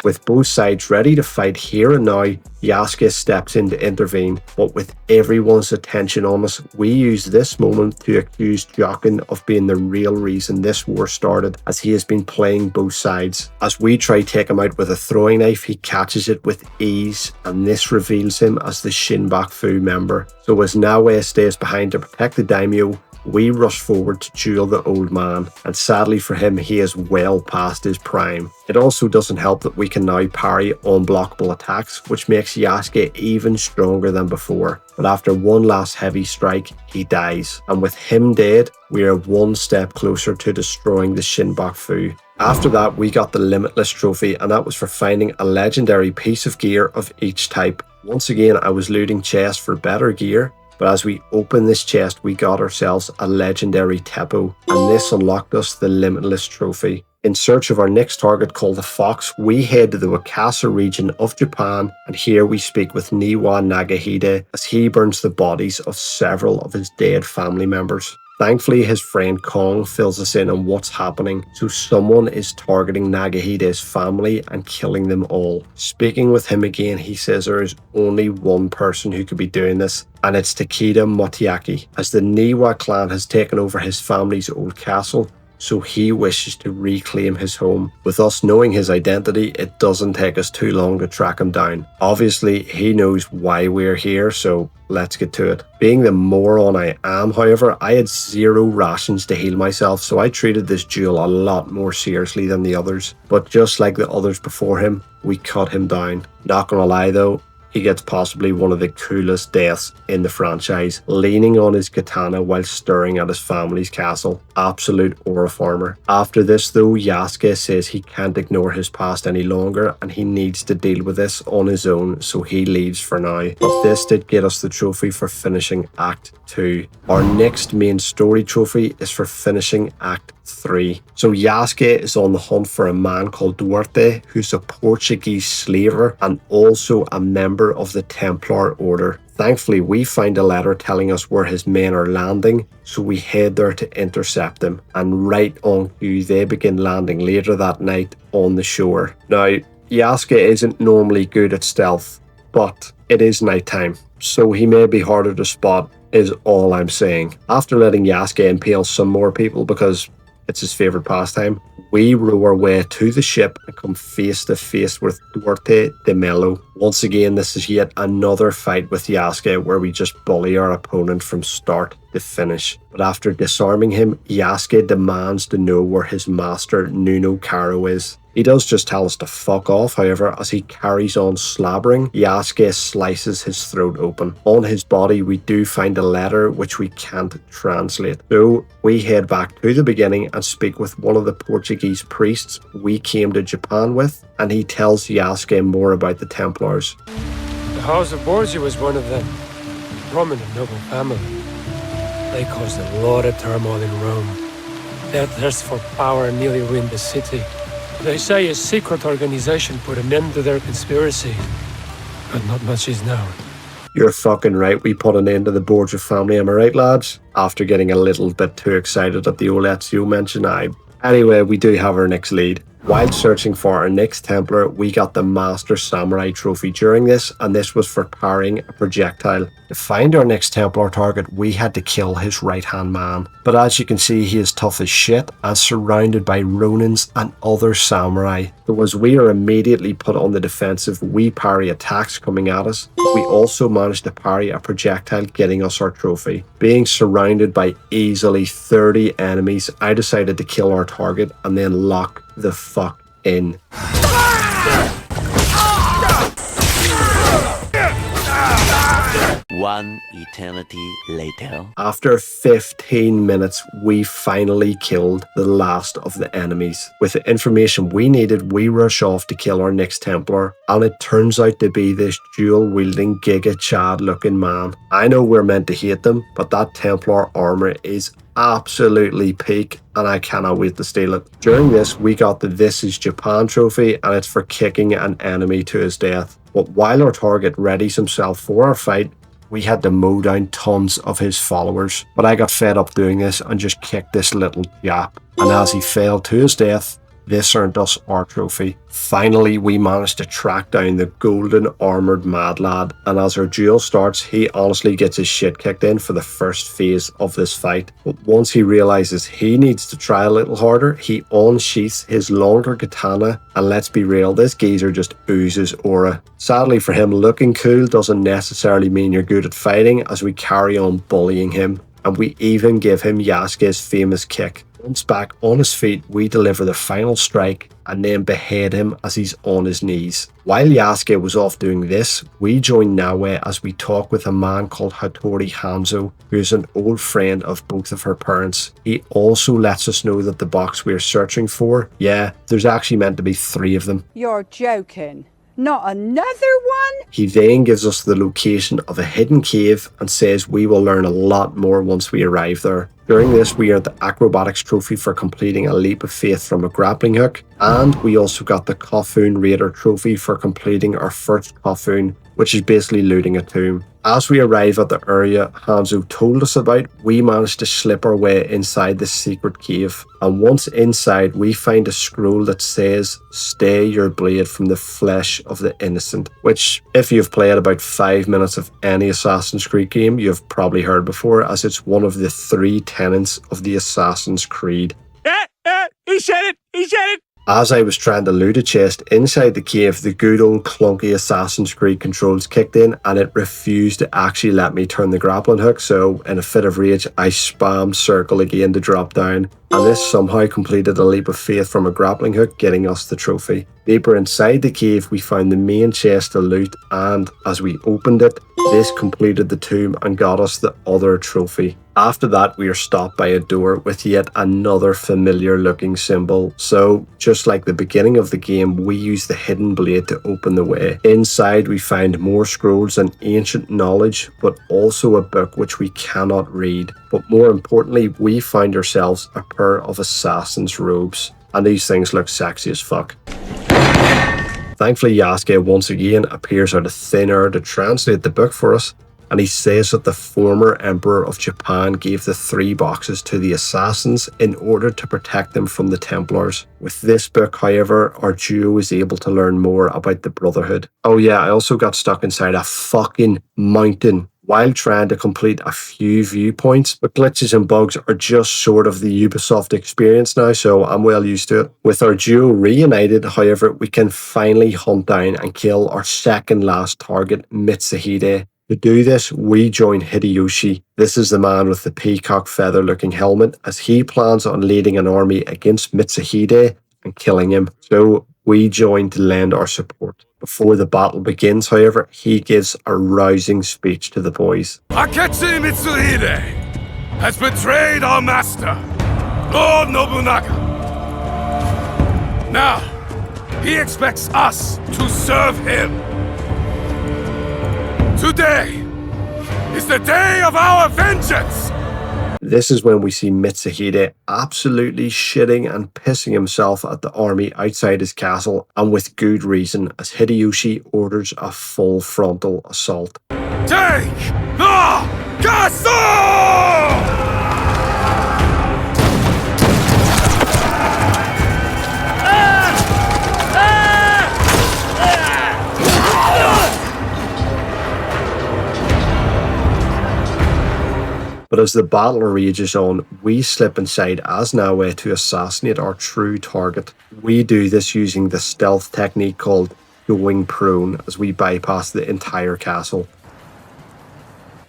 With both sides ready to fight here and now, Yasuke steps in to intervene, but with everyone's attention on us, we use this moment to accuse Jokin of being the real reason this war started, as he has been playing both sides. As we try to take him out with a throwing knife, he catches it with ease, and this reveals him as the Shinbaku member. So as Naoe stays behind to protect the daimyo, we rush forward to duel the old man, and sadly for him, he is well past his prime. It also doesn't help that we can now parry unblockable attacks, which makes Yasuke even stronger than before. But after one last heavy strike, he dies, and with him dead, we are one step closer to destroying the Shinbaku. After that, we got the Limitless trophy, and that was for finding a legendary piece of gear of each type. Once again, I was looting chests for better gear, but as we opened this chest, we got ourselves a legendary Teppo, and this unlocked us the Limitless trophy. In search of our next target called the Fox, we head to the Wakasa region of Japan, and here we speak with Niwa Nagahide as he burns the bodies of several of his dead family members. Thankfully, his friend Kong fills us in on what's happening, so someone is targeting Nagahide's family and killing them all. Speaking with him again, he says there is only one person who could be doing this, and it's Takeda Motoyaki, as the Niwa clan has taken over his family's old castle, so he wishes to reclaim his home. With us knowing his identity, it doesn't take us too long to track him down. Obviously, he knows why we're here, so let's get to it. Being the moron I am, however, I had 0 rations to heal myself, so I treated this duel a lot more seriously than the others. But just like the others before him, we cut him down. Not gonna lie though, he gets possibly one of the coolest deaths in the franchise, leaning on his katana while staring at his family's castle. Absolute aura farmer. After this though, Yasuke says he can't ignore his past any longer and he needs to deal with this on his own, so he leaves for now. But this did get us the trophy for finishing Act 2. Our next main story trophy is for finishing Act 3. So Yasuke is on the hunt for a man called Duarte, who's a Portuguese slaver and also a member of the Templar Order. Thankfully, we find a letter telling us where his men are landing, so we head there to intercept them. And right on cue, they begin landing later that night on the shore. Now, Yasuke isn't normally good at stealth, but it is nighttime, so he may be harder to spot, is all I'm saying. After letting Yasuke impale some more people because it's his favourite pastime, We row our way to the ship and come face to face with Duarte de Mello. Once again, this is yet another fight with Yasuke where we just bully our opponent from start to finish. But after disarming him, Yasuke demands to know where his master Nuno Caro is. He does just tell us to fuck off, however, as he carries on slabbering, Yasuke slices his throat open. On his body, we do find a letter which we can't translate. So we head back to the beginning and speak with one of the Portuguese priests we came to Japan with, and he tells Yasuke more about the Templars. The House of Borgia was one of them. Prominent noble family. They caused a lot of turmoil in Rome. Their thirst for power nearly ruined the city. They say a secret organization put an end to their conspiracy, but not much is known. You're fucking right, we put an end to the Borgia family, am I right, lads? After getting a little bit too excited at the old Ezio mention, Anyway, we do have our next lead. While searching for our next Templar, we got the Master Samurai trophy during this, and this was for parrying a projectile. To find our next Templar target, we had to kill his right-hand man. But as you can see, he is tough as shit and surrounded by Ronins and other samurai. So as we are immediately put on the defensive, we parry attacks coming at us. We also managed to parry a projectile, getting us our trophy. Being surrounded by easily 30 enemies, I decided to kill our target and then lock the fuck in. One eternity later. After 15 minutes, we finally killed the last of the enemies. With the information we needed, we rush off to kill our next Templar, and it turns out to be this dual-wielding Giga Chad looking man. I know we're meant to hate them, but that Templar armor is absolutely peak, and I cannot wait to steal it. During this, we got the This Is Japan trophy, and it's for kicking an enemy to his death. But while our target readies himself for our fight, we had to mow down tons of his followers. But I got fed up doing this and just kicked this little yap. And as he fell to his death, this earned us our trophy. Finally, we managed to track down the golden armoured mad lad, and as our duel starts, he honestly gets his shit kicked in for the first phase of this fight. But once he realises he needs to try a little harder, he unsheaths his longer katana, and let's be real, this geezer just oozes aura. Sadly for him, looking cool doesn't necessarily mean you're good at fighting, as we carry on bullying him, and we even give him Yasuke's famous kick. Once back on his feet, we deliver the final strike and then behead him as he's on his knees. While Yasuke was off doing this, we join Naoe as we talk with a man called Hattori Hanzo, who is an old friend of both of her parents. He also lets us know that the box we're searching for, yeah, there's actually meant to be 3 of them. You're joking. Not another one? He then gives us the location of a hidden cave and says we will learn a lot more once we arrive there. During this, we earned the Acrobatics trophy for completing a leap of faith from a grappling hook, and we also got the Kofun Raider trophy for completing our first Kofun, which is basically looting a tomb. As we arrive at the area Hanzo told us about, we managed to slip our way inside this secret cave. And once inside, we find a scroll that says, "Stay your blade from the flesh of the innocent," which, if you've played about 5 minutes of any Assassin's Creed game, you've probably heard before, as it's one of the 3 tenets of the Assassin's Creed. He said it! He said it! As I was trying to loot a chest inside the cave, the good old clunky Assassin's Creed controls kicked in and it refused to actually let me turn the grappling hook, so in a fit of rage I spammed circle again to drop down, and this somehow completed a leap of faith from a grappling hook, getting us the trophy. Deeper inside the cave we found the main chest to loot, and as we opened it, this completed the tomb and got us the other trophy. After that, we are stopped by a door with yet another familiar looking symbol. So, just like the beginning of the game, we use the hidden blade to open the way. Inside, we find more scrolls and ancient knowledge, but also a book which we cannot read. But more importantly, we find ourselves a pair of assassin's robes. And these things look sexy as fuck. Thankfully, Yasuke once again appears out of thin air to translate the book for us, and he says that the former Emperor of Japan gave the 3 boxes to the assassins in order to protect them from the Templars. With this book, however, our duo is able to learn more about the Brotherhood. Oh yeah, I also got stuck inside a fucking mountain while trying to complete a few viewpoints, but glitches and bugs are just sort of the Ubisoft experience now, so I'm well used to it. With our duo reunited, however, we can finally hunt down and kill our second last target, Mitsuhide. To do this, we join Hideyoshi. This is the man with the peacock feather looking helmet, as he plans on leading an army against Mitsuhide and killing him. So we join to lend our support. Before the battle begins, however, he gives a rousing speech to the boys. Akechi Mitsuhide has betrayed our master, Lord Nobunaga. Now, he expects us to serve him. Today is the day of our vengeance! This is when we see Mitsuhide absolutely shitting and pissing himself at the army outside his castle, and with good reason, as Hideyoshi orders a full frontal assault. Take the castle! But as the battle rages on, we slip inside as Naoe to assassinate our true target. We do this using the stealth technique called going prone, as we bypass the entire castle.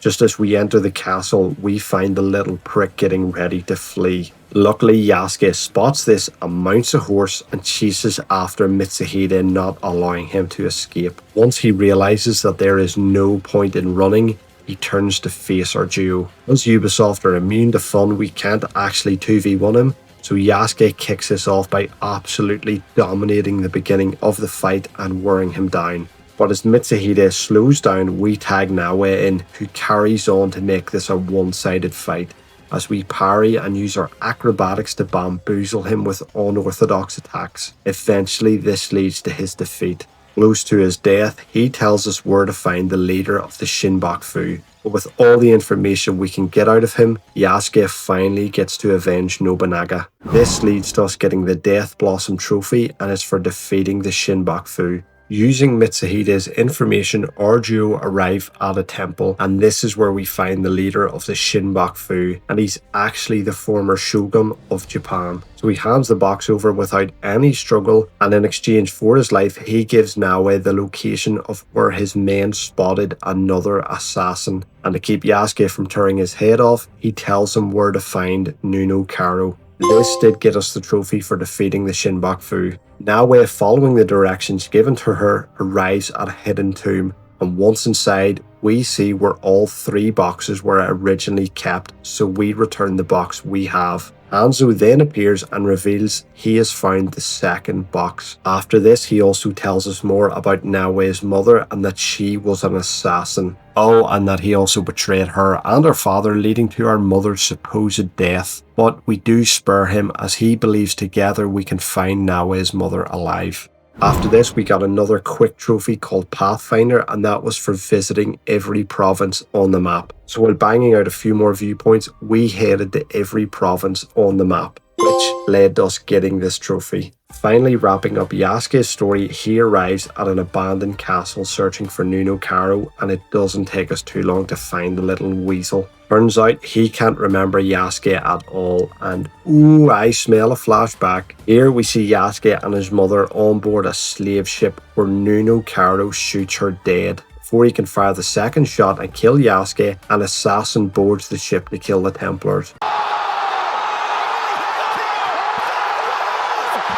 Just as we enter the castle, we find the little prick getting ready to flee. Luckily, Yasuke spots this and mounts a horse and chases after Mitsuhide, not allowing him to escape. Once he realizes that there is no point in running, he turns to face our duo. As Ubisoft are immune to fun, we can't actually 2v1 him, so Yasuke kicks us off by absolutely dominating the beginning of the fight and wearing him down. But as Mitsuhide slows down, we tag Naoe in, who carries on to make this a one-sided fight, as we parry and use our acrobatics to bamboozle him with unorthodox attacks. Eventually, this leads to his defeat. Close to his death, he tells us where to find the leader of the Shinbaku. But with all the information we can get out of him, Yasuke finally gets to avenge Nobunaga. This leads to us getting the Death Blossom trophy, and it's for defeating the Shinbaku. Using Mitsuhide's information, our duo arrive at a temple, and this is where we find the leader of the Shinbaku, and he's actually the former shogun of Japan. So he hands the box over without any struggle, and in exchange for his life, he gives Naoe the location of where his men spotted another assassin. And to keep Yasuke from tearing his head off, he tells him where to find Nuno Karo. This did get us the trophy for defeating the Shinbaku. Naoe, following the directions given to her, arrives at a hidden tomb, and once inside, we see where all 3 boxes were originally kept, so we return the box we have. Hanzo then appears and reveals he has found the second box. After this, he also tells us more about Naoe's mother and that she was an assassin. Oh, and that he also betrayed her and her father, leading to our mother's supposed death. But we do spare him, as he believes together we can find Naoe's mother alive. After this, we got another quick trophy called Pathfinder, and that was for visiting every province on the map. So while banging out a few more viewpoints, we headed to every province on the map, which led to us getting this trophy. Finally wrapping up Yasuke's story, he arrives at an abandoned castle searching for Nuno Karo, and it doesn't take us too long to find the little weasel. Turns out he can't remember Yasuke at all, and ooh, I smell a flashback. Here we see Yasuke and his mother on board a slave ship where Nuno Karo shoots her dead. Before he can fire the second shot and kill Yasuke, an assassin boards the ship to kill the Templars.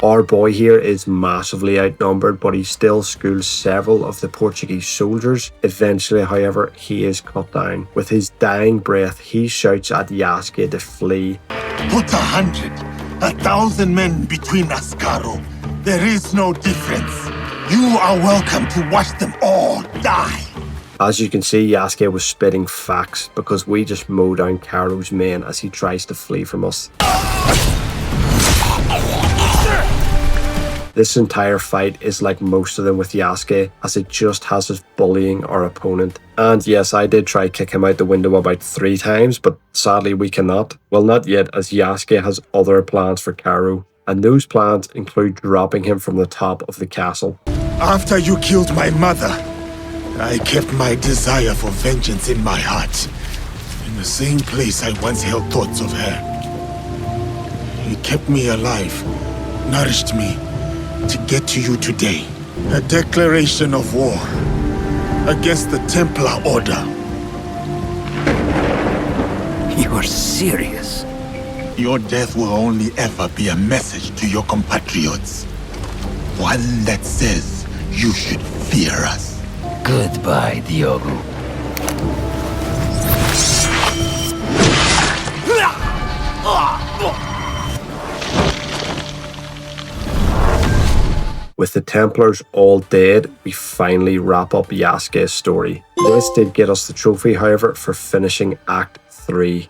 Our boy here is massively outnumbered, but he still schools several of the Portuguese soldiers. Eventually, however, he is cut down. With his dying breath, he shouts at Yasuke to flee. Put 100, 1,000 men between us, Karo. There is no difference. You are welcome to watch them all die. As you can see, Yasuke was spitting facts because we just mow down Karo's men as he tries to flee from us. This entire fight is like most of them with Yasuke, as it just has us bullying our opponent. And yes, I did try kick him out the window about 3 times, but sadly we cannot. Well, not yet, as Yasuke has other plans for Karo, and those plans include dropping him from the top of the castle. After you killed my mother, I kept my desire for vengeance in my heart, in the same place I once held thoughts of her. It kept me alive, nourished me, to get to you today. A declaration of war against the Templar Order. You are serious? Your death will only ever be a message to your compatriots. One that says you should fear us. Goodbye, Diogo. With the Templars all dead, we finally wrap up Yasuke's story. This did get us the trophy, however, for finishing Act 3.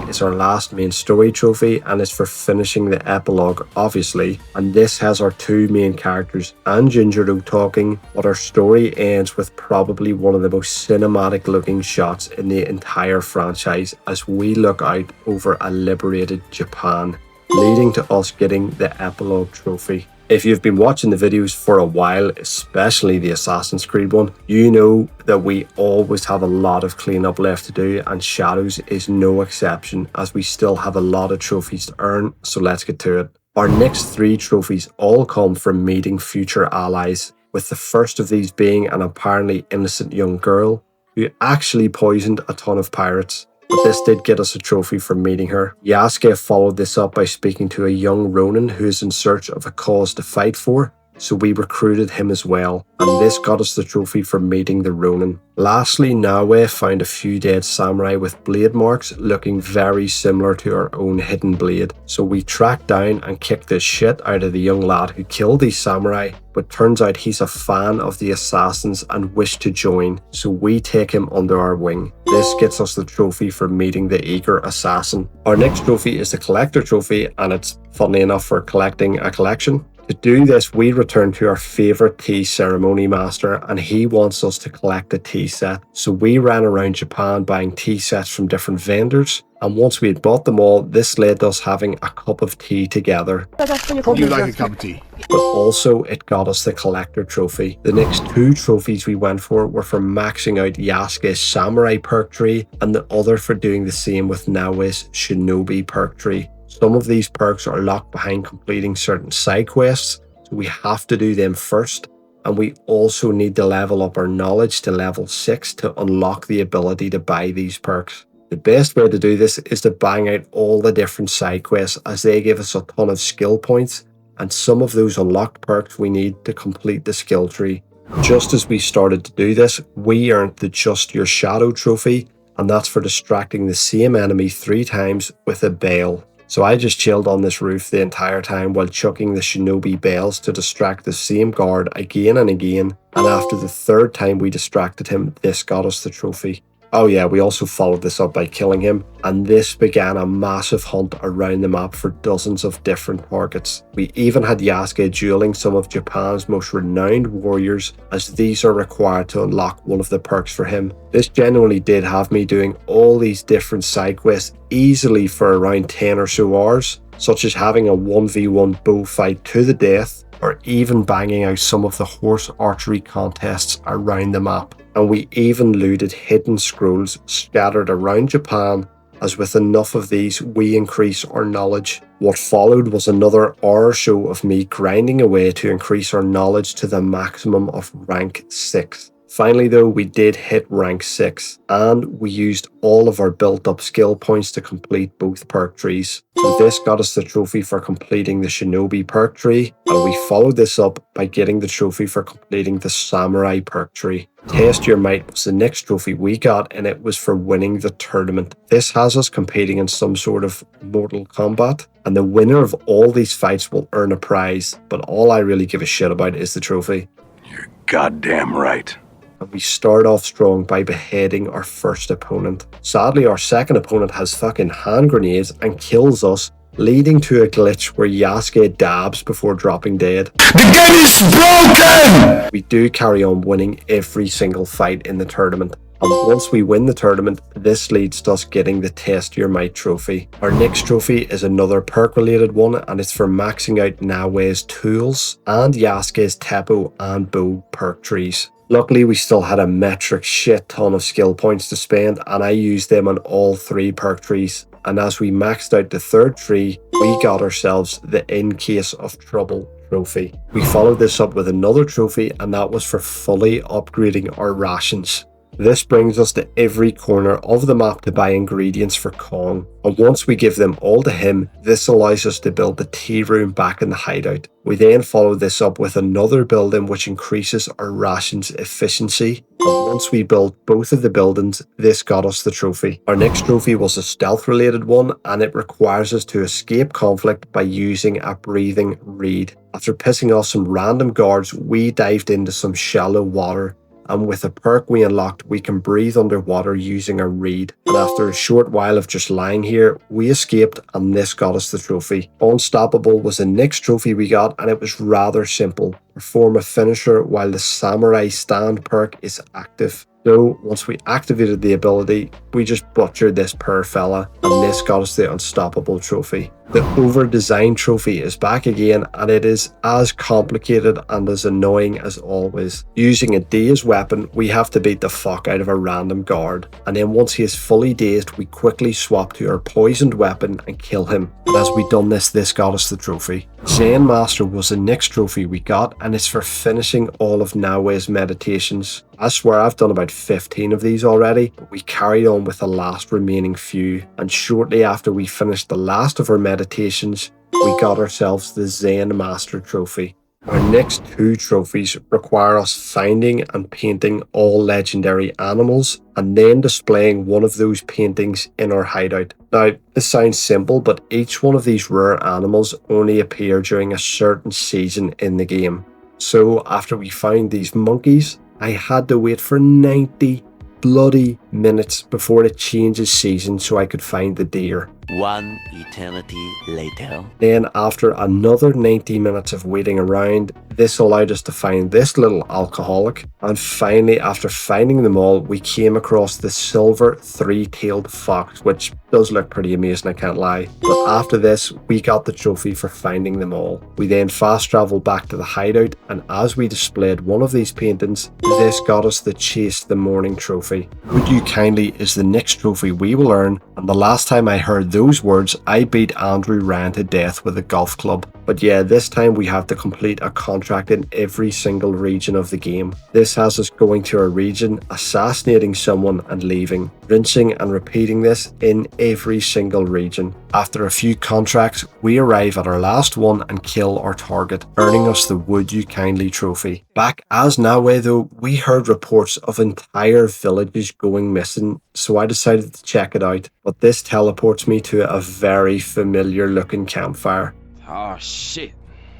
It's our last main story trophy, and it's for finishing the epilogue, obviously. And this has our two main characters and Jinjuro talking, but our story ends with probably one of the most cinematic looking shots in the entire franchise as we look out over a liberated Japan, leading to us getting the epilogue trophy. If you've been watching the videos for a while, especially the Assassin's Creed one, you know that we always have a lot of cleanup left to do, and Shadows is no exception as we still have a lot of trophies to earn, so let's get to it. Our next 3 trophies all come from meeting future allies, with the first of these being an apparently innocent young girl who actually poisoned a ton of pirates. But this did get us a trophy for meeting her. Yasuke followed this up by speaking to a young Ronin who is in search of a cause to fight for, so we recruited him as well, and this got us the trophy for meeting the Ronin. Lastly, Naoe found a few dead samurai with blade marks looking very similar to our own hidden blade, so we tracked down and kicked the shit out of the young lad who killed these samurai, but turns out he's a fan of the assassins and wished to join, so we take him under our wing. This gets us the trophy for meeting the eager assassin. Our next trophy is the collector trophy, and it's funny enough for collecting a collection. To do this, we return to our favourite tea ceremony master, and he wants us to collect a tea set. So we ran around Japan buying tea sets from different vendors, and once we had bought them all, this led to us having a cup of tea together. Would you like a cup of tea? But also it got us the collector trophy. The next 2 trophies we went for were for maxing out Yasuke's samurai perk tree, and the other for doing the same with Naoe's shinobi perk tree. Some of these perks are locked behind completing certain side quests, so we have to do them first, and we also need to level up our knowledge to level 6 to unlock the ability to buy these perks. The best way to do this is to bang out all the different side quests, as they give us a ton of skill points, and some of those unlocked perks we need to complete the skill tree. Just as we started to do this, we earned the Just Your Shadow trophy, and that's for distracting the same enemy 3 times with a bale. So I just chilled on this roof the entire time while chucking the shinobi bells to distract the same guard again and again, and after the 3rd time we distracted him, this got us the trophy. Oh yeah, we also followed this up by killing him, and this began a massive hunt around the map for dozens of different targets. We even had Yasuke dueling some of Japan's most renowned warriors, as these are required to unlock one of the perks for him. This genuinely did have me doing all these different side quests easily for around 10 or so hours, such as having a 1v1 bullfight to the death, or even banging out some of the horse archery contests around the map. And we even looted hidden scrolls scattered around Japan, as with enough of these we increase our knowledge. What followed was another hour or so of me grinding away to increase our knowledge to the maximum of rank 6. Finally though, we did hit rank 6, and we used all of our built up skill points to complete both perk trees. So this got us the trophy for completing the shinobi perk tree, and we followed this up by getting the trophy for completing the samurai perk tree. Test Your Might was the next trophy we got, and it was for winning the tournament. This has us competing in some sort of Mortal Kombat, and the winner of all these fights will earn a prize, but all I really give a shit about is the trophy. You're goddamn right. And we start off strong by beheading our first opponent. Sadly, our second opponent has fucking hand grenades and kills us, leading to a glitch where Yasuke dabs before dropping dead. The game is broken! We do carry on winning every single fight in the tournament. And once we win the tournament, this leads to us getting the Test Your Might trophy. Our next trophy is another perk related one, and it's for maxing out Naoe's tools and Yasuke's Teppo and Bow perk trees. Luckily, we still had a metric shit ton of skill points to spend, and I used them on all 3 perk trees. And as we maxed out the 3rd tree, we got ourselves the In Case of Trouble trophy. We followed this up with another trophy, and that was for fully upgrading our rations. This brings us to every corner of the map to buy ingredients for Kong, and once we give them all to him, this allows us to build the tea room back in the hideout. We then follow this up with another building which increases our rations efficiency, and once we build both of the buildings, this got us the trophy. Our next trophy was a stealth related one, and it requires us to escape conflict by using a breathing reed. After pissing off some random guards, we dived into some shallow water, and with a perk we unlocked, we can breathe underwater using a reed. And after a short while of just lying here, we escaped, and this got us the trophy. Unstoppable was the next trophy we got, and it was rather simple. Perform a finisher while the Samurai Stand perk is active. So once we activated the ability, we just butchered this poor fella, and this got us the Unstoppable trophy. The over-designed trophy is back again, and it is as complicated and as annoying as always. Using a dazed weapon, we have to beat the fuck out of a random guard, and then once he is fully dazed, we quickly swap to our poisoned weapon and kill him. And as we done this got us the trophy. Zen Master was the next trophy we got, and it's for finishing all of Nawe's meditations. I swear I've done about 15 of these already, but we carried on with the last remaining few, and shortly after we finished the last of our meditations, we got ourselves the Zen Master trophy. Our next 2 trophies require us finding and painting all legendary animals, and then displaying one of those paintings in our hideout. Now, this sounds simple, but each one of these rare animals only appear during a certain season in the game. So after we found these monkeys, I had to wait for 90 bloody minutes before it changes season so I could find the deer. 1 eternity later. Then after another 90 minutes of waiting around, this allowed us to find this little alcoholic, and finally after finding them all, we came across the silver 3-tailed fox, which does look pretty amazing, I can't lie. But after this, we got the trophy for finding them all. We then fast traveled back to the hideout, and as we displayed one of these paintings, this got us the Chase the Morning trophy. Would You Kindly is the next trophy we will earn, and the last time I heard those words, I beat Andrew Ryan to death with a golf club. But yeah, this time we have to complete a contract in every single region of the game. This has us going to a region, assassinating someone and leaving, rinsing and repeating this in every single region. After a few contracts, we arrive at our last one and kill our target, earning us the Would You Kindly trophy. Back as Nawe though, we heard reports of entire villages going missing, so I decided to check it out, but this teleports me to a very familiar looking campfire. Oh shit,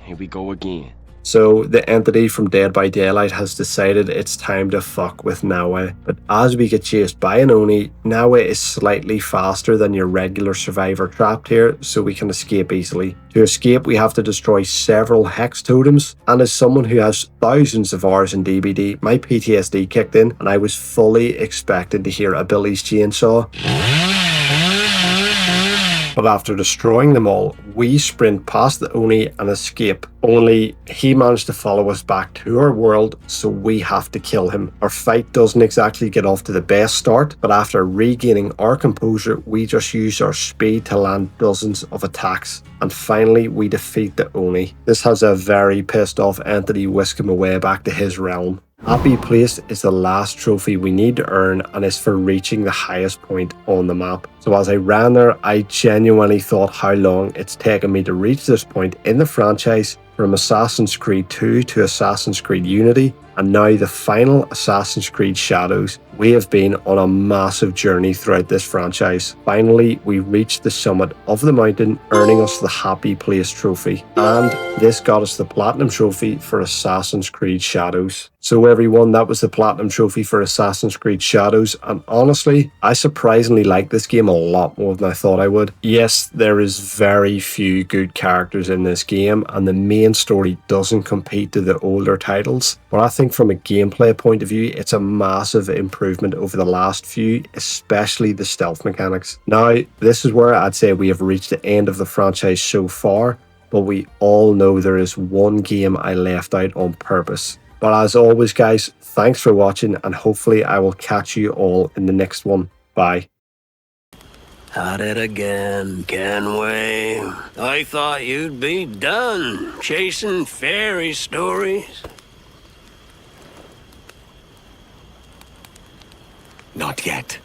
here we go again. So the entity from Dead by Daylight has decided it's time to fuck with Nawe. But as we get chased by an Oni, Nawe is slightly faster than your regular survivor trapped here, so we can escape easily. To escape, we have to destroy several hex totems, and as someone who has thousands of hours in DBD, my PTSD kicked in and I was fully expecting to hear a Billy's chainsaw. But after destroying them all, we sprint past the Oni and escape, only he managed to follow us back to our world, so we have to kill him. Our fight doesn't exactly get off to the best start, but after regaining our composure, we just use our speed to land dozens of attacks, and finally we defeat the Oni. This has a very pissed off entity whisk him away back to his realm. Happy Place is the last trophy we need to earn, and is for reaching the highest point on the map. So as I ran there, I genuinely thought how long it's taken me to reach this point in the franchise, from Assassin's Creed 2 to Assassin's Creed Unity, and now the final Assassin's Creed Shadows. We have been on a massive journey throughout this franchise. Finally, we reached the summit of the mountain, earning us the Happy Place trophy. And this got us the Platinum trophy for Assassin's Creed Shadows. So everyone, that was the Platinum trophy for Assassin's Creed Shadows, and honestly, I surprisingly like this game a lot more than I thought I would. Yes, there is very few good characters in this game, and the main story doesn't compete to the older titles, but I think from a gameplay point of view, it's a massive improvement over the last few, especially the stealth mechanics. Now, this is where I'd say we have reached the end of the franchise so far, but we all know there is one game I left out on purpose. But as always, guys, thanks for watching, and hopefully I will catch you all in the next one. Bye. At it again, Kenway. I thought you'd be done chasing fairy stories. Not yet.